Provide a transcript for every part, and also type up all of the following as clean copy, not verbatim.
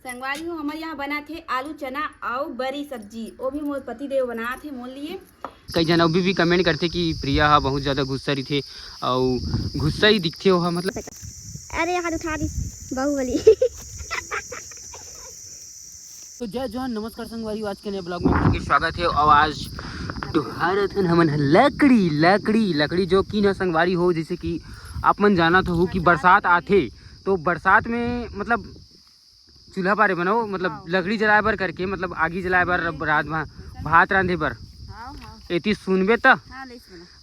संगवारी हो हमारे यहाँ बना थे आलू चना और बड़ी सब्जी, वो भी मोर पति देव बना थे मोल लिए। कई जन अभी भी कमेंट करते कि प्रिया हा बहुत ज़्यादा गुस्सा रही थे और गुस्सा ही दिखते हो मतलब। अरे यहाँ उठा दी बाहुबली। तो जय जवान नमस्कार संगवारी, आज के नए ब्लॉग में आपका स्वागत है। और आज दोहरथन हमन लकड़ी जो कि न संगवारी हो, जैसे कि आप मन जाना तो हो कि बरसात आथे तो बरसात में मतलब चूल्हा पारे बनाओ, मतलब लकड़ी जलाए बर करके, मतलब आगी जलाए बर, रात भात रांधे बर एती सुनबे त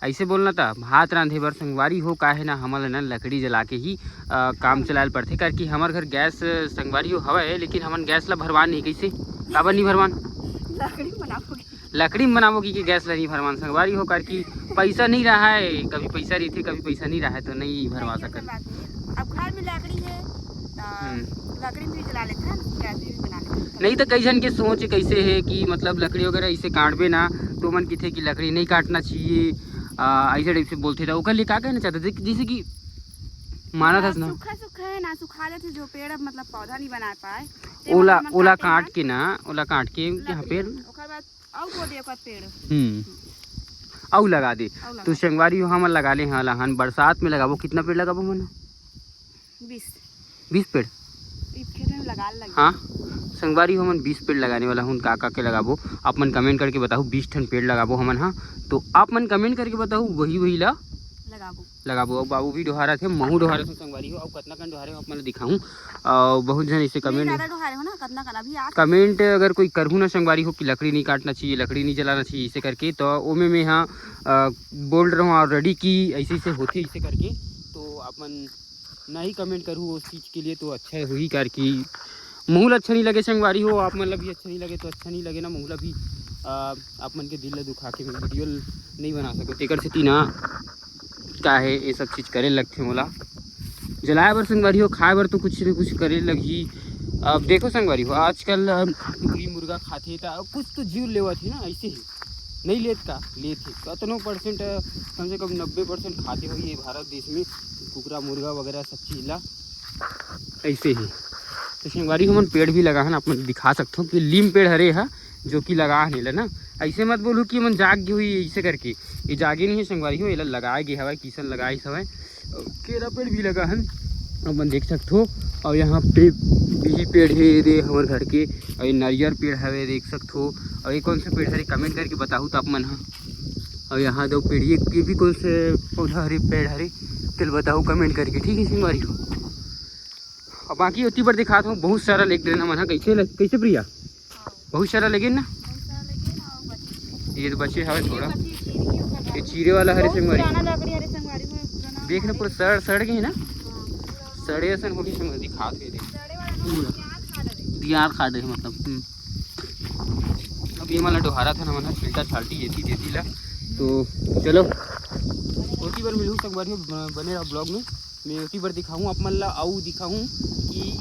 ऐसे बोलना था भात रांधे बर संगवारी हो का है ना, हमन ना लकड़ी जला के ही काम चलाए पड़थे। करके हमार घर गैस संगवारी हो हवा, लेकिन हमन गैस ला भरवान नहीं, कैसे काबर नहीं भरवान, लकड़ी में बनाओगी कि गैस ला नहीं भरवान संगवारी हो। करके पैसा नहीं रहा है, कभी पैसा रही थी कभी पैसा नहीं रहा है तो नहीं भरवा सकते। अब घर में लकड़ी है लकड़ी में भी जला लेते हैं, गैस में भी बना लेते हैं। नहीं तो कई जन के सोच कैसे है कि मतलब लकड़ी वगैरह इसे काटबे ना तो मन की थे कि लकड़ी नहीं काटना चाहिए, ऐसे टाइप से बोलते थे। ओकर लिए क्या कहना चाहते थे, जैसे कि माना था ना सूखा है ना, सुखा लेते जो पेड़ मतलब पौधा नहीं बना पाए, ओला काट के ना, ओला काट के यहाँ पेड़ औ लगा दे तो संगवारी हो हम लगा ले। हाँ लहन बरसात में लगाबो, कितना पेड़ लगाबो मन 20 पेड़ हाँ संगवारी हो, हमन 20 पेड़ लगाने वाला हूँ। का के लगाबो आप मन कमेंट करके बताओ, 20 ठन पेड़ लगाबो हमन। हाँ तो आप मन कमेंट करके बताओ वही ला लगाबो। और बाबू भी डोहारा थे, महू डोहारा थे संगवारी हो, और कतना कन डोहारे आप मन दिखाऊं। और बहुत जन इसे कमेंट अगर कोई करहूँ ना संगवारी हो कि लकड़ी नहीं काटना चाहिए, लकड़ी नहीं जलाना चाहिए इसे करके, तो ओमे में हाँ बोल रहा हूँ ऑलरेडी कि ऐसे ऐसे होते इसे करके, तो आप मन नहीं कमेंट करूँ उस चीज़ के लिए तो अच्छा हुई। करके महूल अच्छा नहीं लगे संगवारी हो, आप मतलब भी अच्छा नहीं लगे तो अच्छा नहीं लगे ना, महूला भी आप मन के दिल ला दुखा के वीडियो नहीं बना सको तेकर से तीना का है ये सब चीज़ करे लगते मोला। जलाए बर संगवारी हो, खाए बर तो कुछ न कुछ करे लगी। अब देखो संगवारी हो आजकल मुर्गी मुर्गा खाते तो कुछ तो जीव लेवत है ना, ऐसे ही नहीं लेत का लेते कतनों परसेंट, कम से कम 90% खाते हो ये भारत देश में कुकरा मुर्गा वगैरह सब चीज़ ला ऐसे ही। तो संगवारी हो मन पेड़ भी लगा है ना, आप दिखा सकते हो कि लीम पेड़ हरे है जो कि लगा नहीं ना, ऐसे मत बोलूँ कि मन जाग गई हुई ऐसे करके, ये जागे नहीं है संगवारी हो, ये लगाए गए हवा किसन लगाए हवा, केरा पेड़ भी लगा है अपन देख सकते हो। और यहाँ पे भी पेड़ है दे हमारे घर के, और ये नारियल पेड़ है देख सकते हो। और ये कौन सा पेड़ हरे कमेंट करके बताऊँ तो आप मन। हाँ और यहाँ दो पेड़, ये भी कौन से पौधा हरे पेड़ हरे चल बताओ कमेंट करके, ठीक है संगवारी हो। और बाकी उसी पर दिखाता हूँ, बहुत सारा लेग देना मन। कैसे प्रिया बहुत सारा लगे ना, ये तो बचे हवे थोड़ा, ये चीरे वाला हरे संगवारी देख ना पूरा सड़ गए ना, सड़े असन होगी संग दिखात है दियार खा दे मतलब। अब ये माला डोहारा था ना मन छिलटा छाल्टी येती देती ला, तो चलो उसी बार मिलूँ संगवारी हो, बने रहा ब्लॉग में मैं उसी बार दिखाऊँ आप मन ला, आऊ दिखाऊँ कि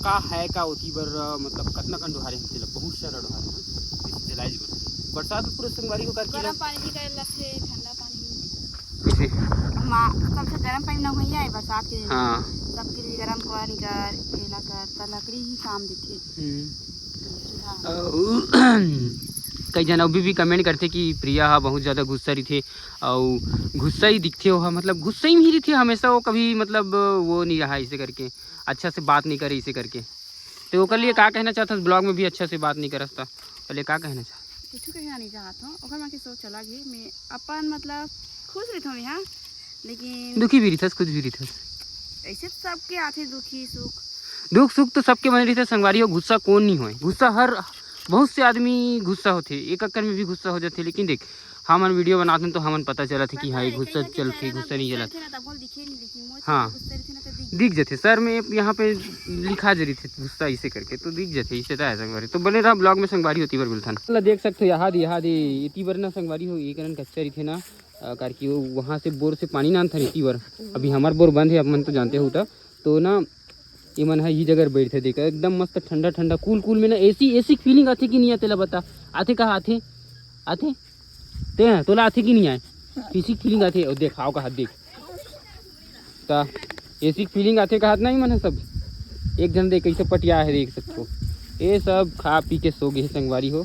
का है का उसी बार मतलब कतना कन डोहारे हैं, बहुत सारा डोहारे जलाई बरसात में पूरा संगवारी को करके गरम पानी भी कर लगते, ठंडा पानी सबसे गरम पानी ना होइया है बरसात के दिन। हाँ सबके लिए गरम पानी कर केला कर त लकड़ी ही काम देती। कई जन अभी भी कमेंट करते कि प्रिया हा बहुत ज़्यादा गुस्सा रही थे और गुस्सा ही दिखते हो, मतलब गुस्सा ही रही थी हमेशा, वो कभी मतलब वो नहीं रहा इसे करके, अच्छा से बात नहीं करे इसे करके। तो वो कर लिए क्या कहना चाहता ब्लॉग में भी अच्छा से बात नहीं करता, पहले क्या कहना चाहता कुछ कहना नहीं चाहता हूँ, ओकर के सोच चला गई मैं अपन मतलब खुश रहता हूँ यहाँ, लेकिन दुखी भी रही खुद भी रही ऐसे सबके आते दुख सुख तो सबके मन रही संगवारी हो। गुस्सा कौन नहीं हो, गुस्सा हर बहुत से आदमी गुस्सा होते, एक अक्कर में भी गुस्सा हो जाते, लेकिन देख हम वीडियो बनाते तो हमन पता चला था कि हाँ गुस्सा चलते गुस्सा नहीं चला। हाँ दिख जाते सर में यहाँ पे लिखा जरी थे गुस्सा इसे करके, तो दिख जाते इसे था संगवारी। तो बने रहा ब्लॉग में संगवारी होती बार बोलता ना, देख सकते हो यहाँ इतनी बार ना संगवारी हो एक रन कच्चा रही थे ना, करके वो वहाँ से बोर से पानी ना था इतनी बार, अभी हमार बोर बंद है अब मन तो जानते हो तो ना ये मन है ये जगह बैठे देखा एकदम मस्त ठंडा ठंडा कूल में ना, ऐसी फीलिंग आती कि नहीं आते ला बता, आते कहाँ आते ते हैं तोला आते कि नहीं आए, ऐसी फीलिंग आती है। और देखाओ का हाथ देख ता ऐसी फीलिंग आते का हाथ नहीं मन है सब एक जन देख कैसे पटिया है देख सकते ये सब खा पी के सो गए संगवारी हो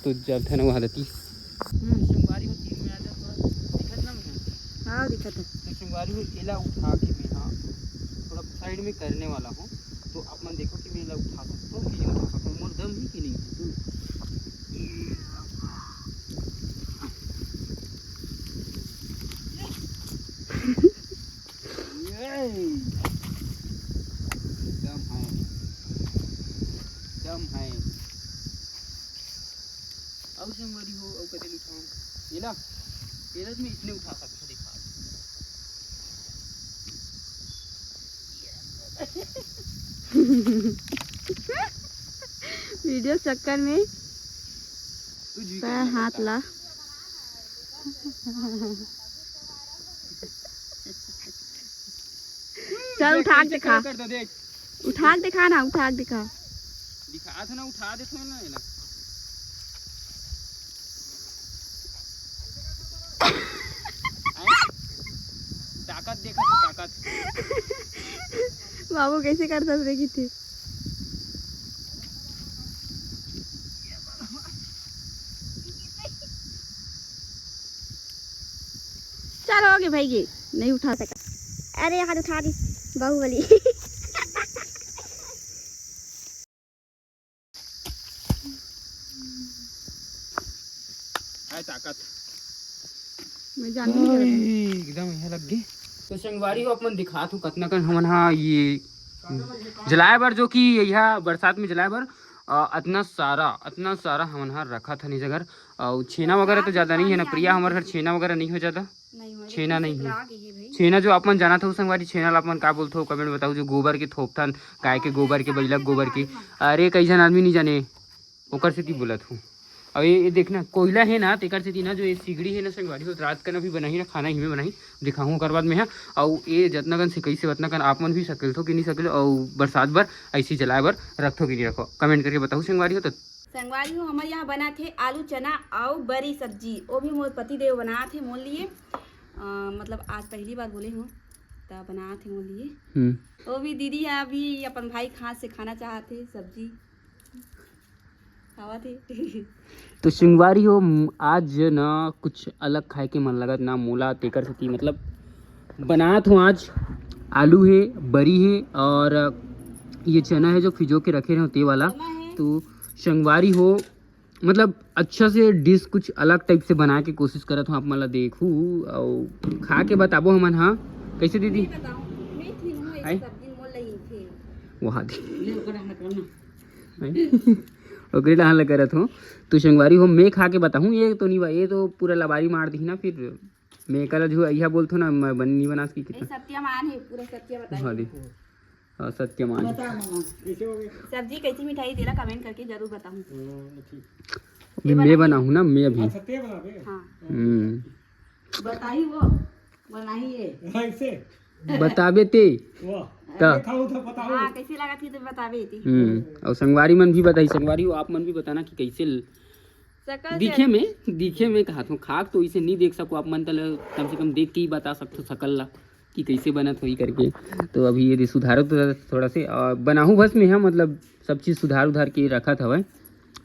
तो जब था ना वो हालती संगवारी हो 3 में आ जा थोड़ा दिखत ना मैं हाँ दिखत है तो संगवारी हो एला उठा के मैं हाँ थोड़ा साइड में करने वाला हूँ तो आप मन देखो कि मैं एला उठा सकता हूँ कि नहीं उठा सकता हूँ मोर दम ही कि नहीं दम है अब संगवारी हो अब कदे उठाऊं एला एला में इतने उठा सकते हो देखा वीडियो चक्कर में पैर हाथ ला चल उठा के दिखा कर दो देख उठा के दिखा ना उठा के दिखा दिखा था ना उठा दे तो ना एला ताकत देखा तो ताकत बाबू कैसे करता देखी थी चलो हो गए भाई ये नहीं उठा सका अरे हाथ उठा दी बाहुबली है ताकत मैं जानती नहीं एकदम यहाँ लग गई तो संगवारी को अपन दिखा तू कतना कन हमन हाँ ये जलाए बर जो कि यह बरसात में जलाए बर इतना सारा हमन हाँ रखा था नहीं जगह और छेना वगैरह तो ज़्यादा नहीं है ना प्रिया हमारे घर छेना वगैरह नहीं हो जाता छेना नहीं है छेना जो अपन जाना था उस संगवारी छेना ला अपन का बोलते हो कमेंट बताओ जो गोबर के थोप था गाय के गोबर के बैलक गोबर के अरे कई जन आदमी नहीं जाने ओकर से बोलत हूँ और ये देखना कोयला है ना तेकर से ना जो ये सिगड़ी है ना संगवारी हो रात का ना भी बनाई ना खाना ही में बनाई दिखाऊँ ओकर बाद में है और ये जतना कन से कैसे उतना कन आप मन भी सकल थो कि नहीं सकल और बरसात बर ऐसी जलाए बर रखो कि नहीं रखो कमेंट करके बताओ संगवारी हो तो संगवारी हो हमारे यहाँ बना थे आलू चना और बड़ी सब्जी वो भी मोर पति देव बना थे मोल लिए मतलब आज पहली बार बोले हूँ तो बना थे मोल लिए वो भी दीदी है अभी अपन भाई हाथ से खाना चाहते सब्जी खावा थे तो संगवारी हो आज ना कुछ अलग खाए के मन लगत ना मोला तेकर से मतलब बनात हूँ आज आलू है बरी है और ये चना है जो फिजो के रखे रहे ते वाला तो संगवारी हो मतलब अच्छा से डिश कुछ अलग टाइप से बना के कोशिश करत हूँ आप मला देखूँ और खा के बताबो हमन हाँ कैसे दीदी वहाँ ओकरे ला हाँ करत हूँ तो संगवारी हो मैं खा के बताऊँ ये तो नहीं ये तो पूरा लबारी मार दी ना फिर मैं कल जो यह बोलते हो ना मैं बन नहीं बना की कितना सत्यमान है पूरा सत्य बताइए हाँ दी हाँ सत्यमान सब्जी कैसी मिठाई देला कमेंट करके जरूर बताऊँ अभी मैं बनाऊँ ना मैं अभी हाँ बताई वो बनाइए बताबे ते हाँ कैसी लगा थी तो बतावे थी और संगवारी मन भी बताई संगवारी हो आप मन भी बताना कि कैसे दिखे में कहा हूँ खाक तो इसे नहीं देख सको आप मन तल कम से कम देख के ही बता सकते सकल ला कि कैसे बनत हो करके तो अभी यदि सुधारो तो थोड़ा से बनाहूँ बस में है मतलब सब चीज़ सुधार उधार के रखा था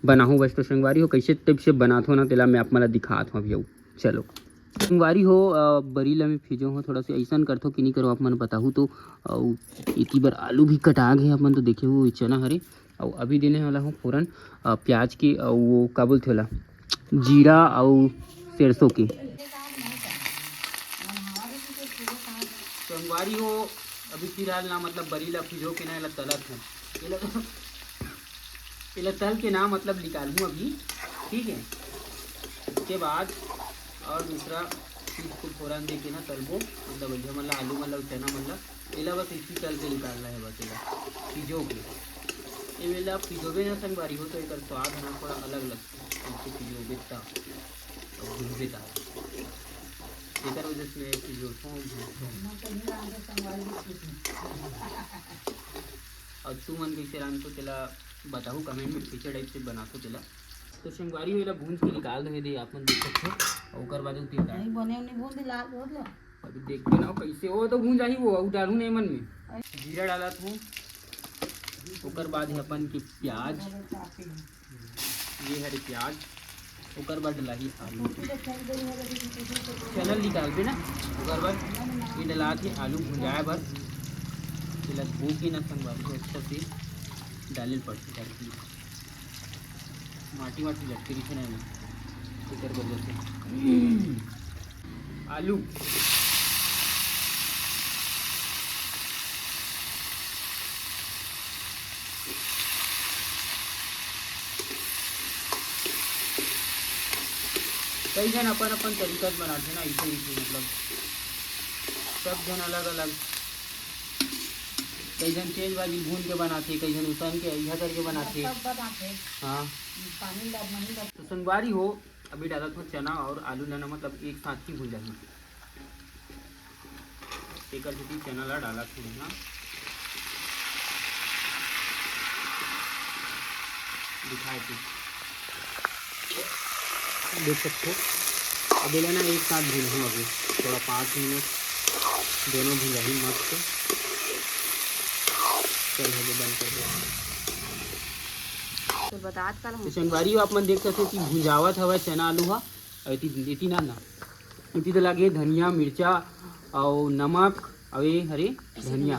बनाहूँ बस तो संगवारी हो कैसे टाइप से बनात हो ना तेला मैं आप मला दिखात हूँ अभी चलो संगवारी हो बरीला में फिजो हो थोड़ा सा ऐसा करथो कि नहीं करो आप मन बताऊँ तो इतनी बार आलू भी कटा गए आप मन तो देखे वो चना हरे और अभी देने वाला हूँ फ़ौरन प्याज के वो का बोलते वाला जीरा और सरसों के संगवारी हो अभी फिलहाल ना मतलब बरीला फिजो के ना तलत है पहले तल के ना मतलब निकालूँ अभी ठीक है उसके बाद और दूसरा चीज़ को फ़ौरन दे के ना तलबो मतलब भैया मतलब आलू मतलब चना मतलब एला बस इसी तल के निकालना है बस एला फिजो के ये वेला फिजोबे ना संगवारी हो तो एक स्वाद है ना थोड़ा अलग लगता है फिजोबे ता और भूनबे ता इधर वजह से फिजोता और तू मन कैसे रान तो तेला बताऊँ कमेंट में कैसे टाइप से बनातो तेला तो संगवारी वेला भून के निकाल दे अपन देख सकते और ओकर बाद उती नहीं बने नहीं भून दे लाल बहुत लो अभी देखते ना कैसे हो तो भून जाही वो और डालूं नहीं मन में जीरा डाला हूँ ओकर बाद है अपन के प्याज, ये हरे प्याज, ओकर बाद डलाही आलू, चनल निकाल ना, ओकर बाद ये डला के आलू भुंजाए बर तेला धो के ना संगवारी को अच्छा से डाले पड़ती करके माटी वाटी लटके रही ना एकर वजह से आलू कई जन अपन अपन तरीका से बनाते ना, ऐसे मतलब सब जन अलग अलग, कई जन तेज बाजी भून के बनाते, कई जन उसन के ऐसा करके बनाते। हाँ तो संगवारी हो अभी डाला था चना और आलू ना मतलब एक साथ ही भून जाए, एक चना ला डाला था ना, दिखाए थे देख सकते हो। अब लेना एक साथ भून हूँ अभी थोड़ा 5 मिनट दोनों भून जाए मस्त। चल हो बंद कर दिया। तो बतात कर तो संगवारी आप मन देख सकते कि भुंजावत हवा चना आलू हा इति ना इति तो लगे धनिया मिर्चा और नमक और ये हरे धनिया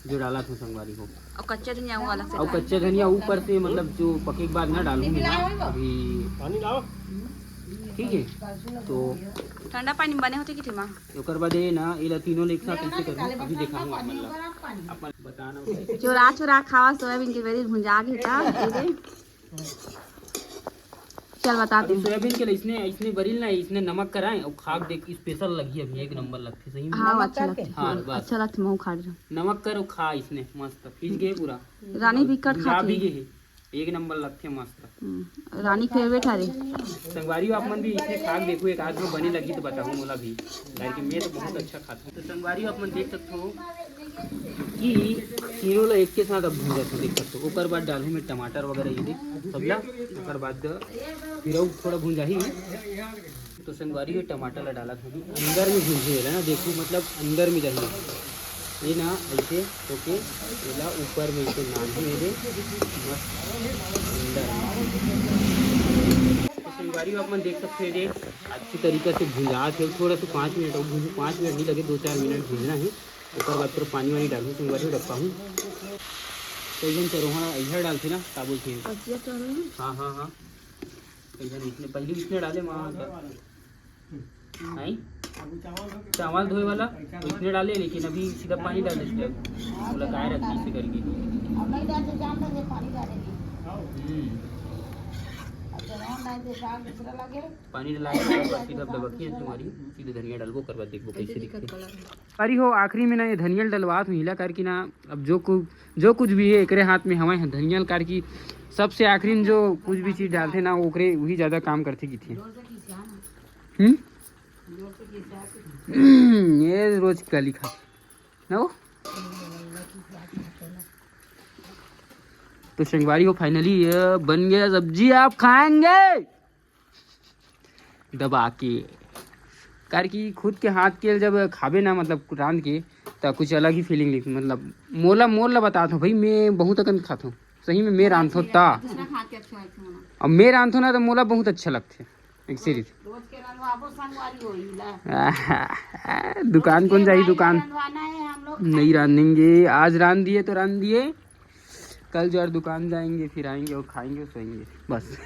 जो डाला था संगवारी हो, और कच्चा धनिया वो अलग से और कच्चा धनिया ऊपर से मतलब जो पके के बाद ना डालूंगी ना अभी, ठीक है। तो ठंडा पानी में बने होते कि माँ ओकर बाद ये ना ये तीनों एक साथ कैसे करूँ अभी दिखाऊंगा अपन बताना। चोरा चोरा खावा सोयाबीन के बेरी भुंजा के था चल बताते हैं। सोयाबीन के लिए इसने बरील ना इसने नमक कराए और खाक देख स्पेशल लगी अभी एक नंबर लगती सही में। हाँ अच्छा लगता है, हाँ बस अच्छा लगता है, मैं खा रही हूँ। नमक कर और खा इसने मस्त खींच गए पूरा, रानी भी कट खा भी खाती गए एक नंबर लगते मस्त। रानी फेवरेट है रे। संगवारी आप मन भी इसने खाक देखो एक आध में बने लगी तो बताऊँ मोला भी, लाइक मैं तो बहुत अच्छा खाता हूँ। तो संगवारी आप मन देख सकते हो कि तीनों ला एक के साथ अब भून जाते देख सकते हो। ओकर बाद डालू में टमाटर वगैरह ये सबला, ओकर बाद फिर थोड़ा भून जाही। तो संगवारी में टमाटर ला डाला था अंदर में भूंजे ना, देखो मतलब अंदर में रही ये ना ऐसे ओके एला ऊपर में इसे नानी मेरे मस्त अंदर। तो संगवारी आप मन देख सकते हैं अच्छी तरीके से भुंजा थे थोड़ा सा 5 मिनट और 5 मिनट नहीं लगे 2-4 मिनट भूजना है। ऊपर बाद फिर पानी वानी डालूँ संगवारी डब्बा हूँ कई जन चरोहा इधर डालते ना काबुल थे। हाँ हाँ हाँ कई जन इसने पहले इसने डाले वहाँ नहीं चावल धोए वाला इसने डाले, लेकिन अभी सीधा पानी डाल देते बोला गाय रखी इसे करके पानी डाला सीधा दबकी तुम्हारी सीधे धनिया डालबो करवा देखो कैसे दिखती अरे हो। आखिरी में ना ये धनिया डलवात हूँ हिला करके ना, अब जो कुछ भी है एकरे हाथ में हवा है धनिया कार की सबसे आखिरी में जो कुछ भी चीज़ डालते ना ओकरे वही ज़्यादा काम करते की थी। ये रोज का लिखा ना वो। तो संगवारी हो फाइनली ये बन गया सब्जी, आप खाएंगे दबा के कार की खुद के हाथ के जब खाबे ना मतलब रांध के तो कुछ अलग ही फीलिंग लिखी। मतलब मोला बताता हूँ भाई मैं बहुत अकन खाता हूँ सही में, मैं रांधो ता अब मैं रांधो ना तो मोला बहुत अच्छा लगता है सीरीज। दुकान कौन जाई दुकान नहीं रांधेंगे, आज रांध दिए तो रांध दिए, कल जो यार दुकान जाएंगे फिर आएंगे और खाएंगे और सोएंगे बस।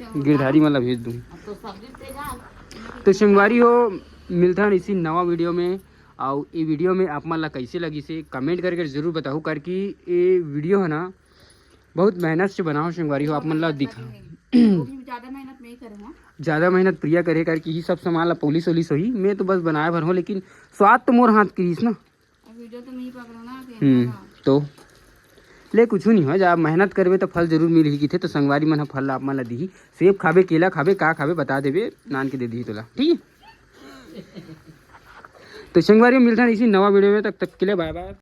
तो गिरधारी मतलब भेज दूँ। तो संगवारी हो मिलता है इसी नवा वीडियो में, और ये वीडियो में आप मन ला कैसे लगी से कमेंट करके जरूर बताओ करके ये वीडियो है ना बहुत मेहनत से बनाओ संगवारी हो आप मन ला दिखा ज़्यादा मेहनत प्रिया करे करके ही सब सामान ला पुलिस वोलिस हुई, मैं तो बस बनाए भर हूँ लेकिन स्वाद तो मोर हाथ की ना वीडियो तो नहीं पकड़ो ना तो ले कुछ नहीं हो जब मेहनत करबे तो फल जरूर मिल ही थे। तो संगवारी मन फल आप मन ला दी सेब खाबे केला खाबे का खाबे बता देबे नान के दे दी तोला ठीक है। तो संगवारी मिलता है इसी नवा वीडियो में, तब तक के लिए बाय बाय।